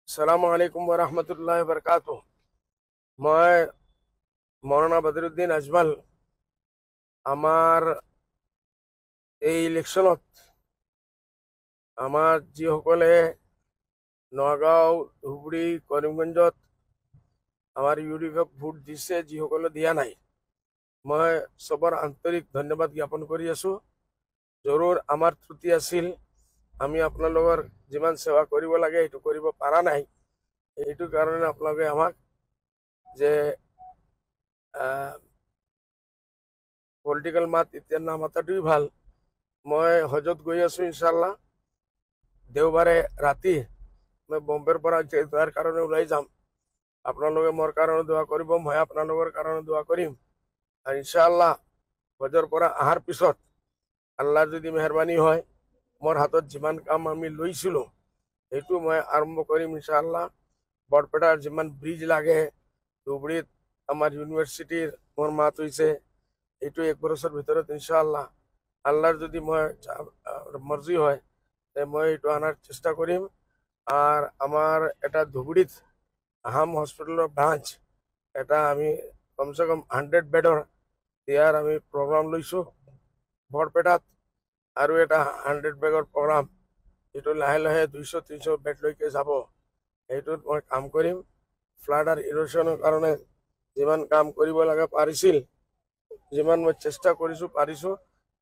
আসসালামু আলাইকুম ওয়া ৰাহমাতুল্লাহি ওয়া বাৰাকাতুহু। মই মৌলানা বদৰুদ্দিন আজমল আমাৰ এই ইলেকশনত আমাৰ যিসকলে নগাঁও, ধুবুৰী, কৰিমগঞ্জত আমাৰ ইউডিএফক ভোট দিছে, যিসকলে দিয়া নাই, মই চবৰ আন্তৰিক ধন্যবাদ জ্ঞাপন কৰি আছোঁ। জৰুৰ আমাৰ ত্ৰুটি আছিল, আমি আপোনালোকৰ যিমান সেৱা কৰিব লাগে সেইটো কৰিব পৰা নাই। এইটো কাৰণে আপোনালোকে আমাক যে পলিটিক্যাল মাত এতিয়া নামাতাটোই ভাল। মই হজত গৈ আছোঁ, ইনশাল্লাহ দেওবাৰে ৰাতি মই বম্বেৰ পৰা তাৰ কাৰণে ওলাই যাম। আপোনালোকে মোৰ কাৰণে দোৱা কৰিব, মই আপোনালোকৰ কাৰণে দোৱা কৰিম। আৰু ইনশাল্লাহ হজৰ পৰা অহাৰ পিছত আল্লাহৰ যদি মেহৰবানী হয়, মোৰ হাতত যিমান কাম আমি লৈছিলোঁ সেইটো মই আৰম্ভ কৰিম ইনশাল্লাহ। বৰপেটাৰ যিমান ব্ৰিজ লাগে, ধুবুৰীত আমাৰ ইউনিভাৰ্চিটিৰ মোৰ মাত হৈছে, এইটো 1 বছৰৰ ভিতৰত ইনশাল্লাহ আল্লাহৰ যদি মই মৰ্জি হয় মই এইটো আনাৰ চেষ্টা কৰিম। আৰ আমাৰ এটা ধুবুৰীত আহাম হস্পিটেলৰ ব্ৰাঞ্চ এটা আমি কমসে কম 100 বেডৰ দিয়াৰ আমি প্ৰোগ্ৰাম লৈছোঁ। বৰপেটাত আৰু এটা 100 বেডৰ প্রোগ্রাম, এইটো লাহে লাহে 200-300 বেডলৈকে যাব। এইটোত মই কাম কৰিম। ফ্লাড আৰু ইৰোশনৰ কাৰণে যিমান কাম কৰিব লাগে পাৰিছিল, যিমান মই চেষ্টা কৰিছোঁ পাৰিছোঁ,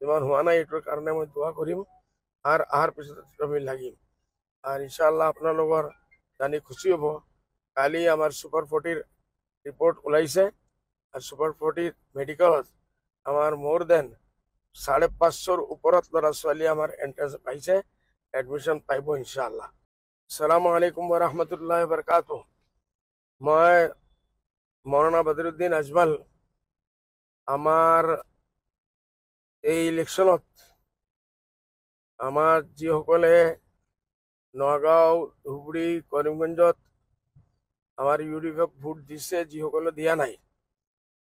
যিমান হোৱা নাই এইটোৰ কাৰণে মই দোয়া কৰিম। আৰ আহাৰ পিছত আমি লাগিম। আৰ ইনশাল্লাহ আপোনালোকৰ জানি খুশি হ'ব, কালি আমাৰ সুপাৰ 40 ৰিপোৰ্ট ওলাইছে। আৰ সুপাৰ 40 মেডিকেলত আমাৰ মোৰ দেন 550 ওপৰত ল'ৰা ছোৱালী আমাৰ এন্ট্ৰেন্স পাইছে, এডমিশন পাইব ইনশাল্লাহ। আসসালামু আলাইকুম ওয়া ৰাহমাতুল্লাহি ওয়া বাৰাকাতুহু। মই মৌলানা বদৰুদ্দিন আজমল আমাৰ এই ইলেকশনত আমাৰ যিসকলে নগাঁও, ধুবুৰী, কৰিমগঞ্জত আমাৰ ইউডিএফক ভোট দিছে, যিসকলে দিয়া নাই,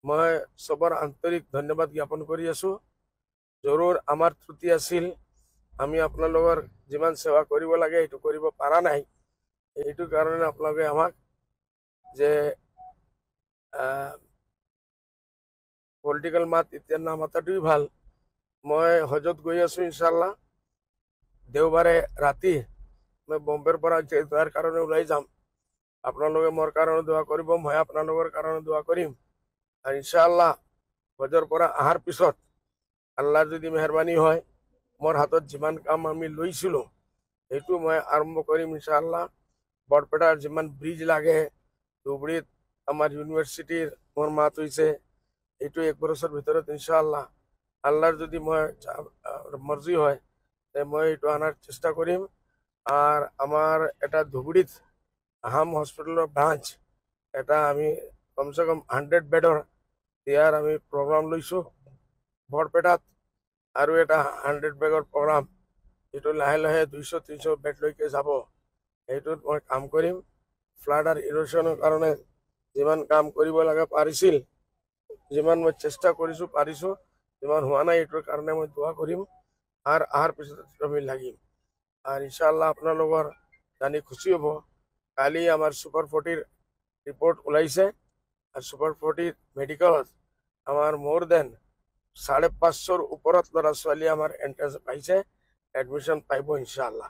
মই চবৰ আন্তৰিক ধন্যবাদ জ্ঞাপন কৰি আছোঁ। জৰুৰ আমাৰ ত্ৰুটি আছিল, আমি আপোনালোকৰ যিমান সেৱা কৰিব লাগে সেইটো কৰিব পৰা নাই। এইটো কাৰণে আপোনালোকে আমাক যে পলিটিক্যাল মাত এতিয়া নামাতাটোই ভাল। মই হজত গৈ আছোঁ, ইনশাল্লাহ দেওবাৰে ৰাতি মই বম্বেৰ পৰা তাৰ কাৰণে ওলাই যাম। আপোনালোকে মোৰ কাৰণে দোয়া কৰিব, মই আপোনালোকৰ কাৰণে দোয়া কৰিম। আৰু ইনশাল্লাহ হজৰ পৰা অহাৰ পিছত আল্লাহৰ যদি মেহৰবানী হয়, মোৰ হাতত যিমান কাম আমি লৈছিলোঁ সেইটো মই আৰম্ভ কৰিম ইনশাল্লাহ। বৰপেটাৰ যিমান ব্ৰিজ লাগে, ধুবুৰীত আমাৰ ইউনিভাৰ্চিটিৰ মোৰ মাত হৈছে, এইটো 1 বছৰৰ ভিতৰত ইনশাল্লাহ আল্লাহৰ যদি মই মৰ্জি হয় মই এইটো আনাৰ চেষ্টা কৰিম। আৰ আমাৰ এটা ধুবুৰীত আহাম হস্পিটেলৰ ব্ৰাঞ্চ এটা আমি কমসে কম 100 বেডৰ দিয়াৰ আমি প্ৰোগ্ৰাম লৈছোঁ। বৰপেটাত আৰু এটা 100 বেডৰ প্রোগ্রাম, এইটো লাহে লাহে 200-300 বেডলৈকে যাব। এইটোত মই কাম কৰিম। ফ্লাড আৰু ইৰোশনৰ কাৰণে যিমান কাম কৰিব লাগে পাৰিছিল, যিমান মই চেষ্টা কৰিছোঁ পাৰিছোঁ, যিমান হোৱা নাই এইটোৰ কাৰণে মই দোয়া কৰিম। আৰ আহাৰ পিছত আমি লাগিম। আৰ ইনশাল্লাহ আপোনালোকৰ জানি খুশি হ'ব, কালি আমাৰ সুপাৰ 40 ৰিপোৰ্ট ওলাইছে। আৰ সুপাৰ 40 মেডিকেলত আমাৰ মোৰ দেন 550 ওপৰত ল'ৰা ছোৱালী আমাৰ এন্ট্ৰেন্স পাইছে, এডমিশন পাইব ইনশাল্লাহ।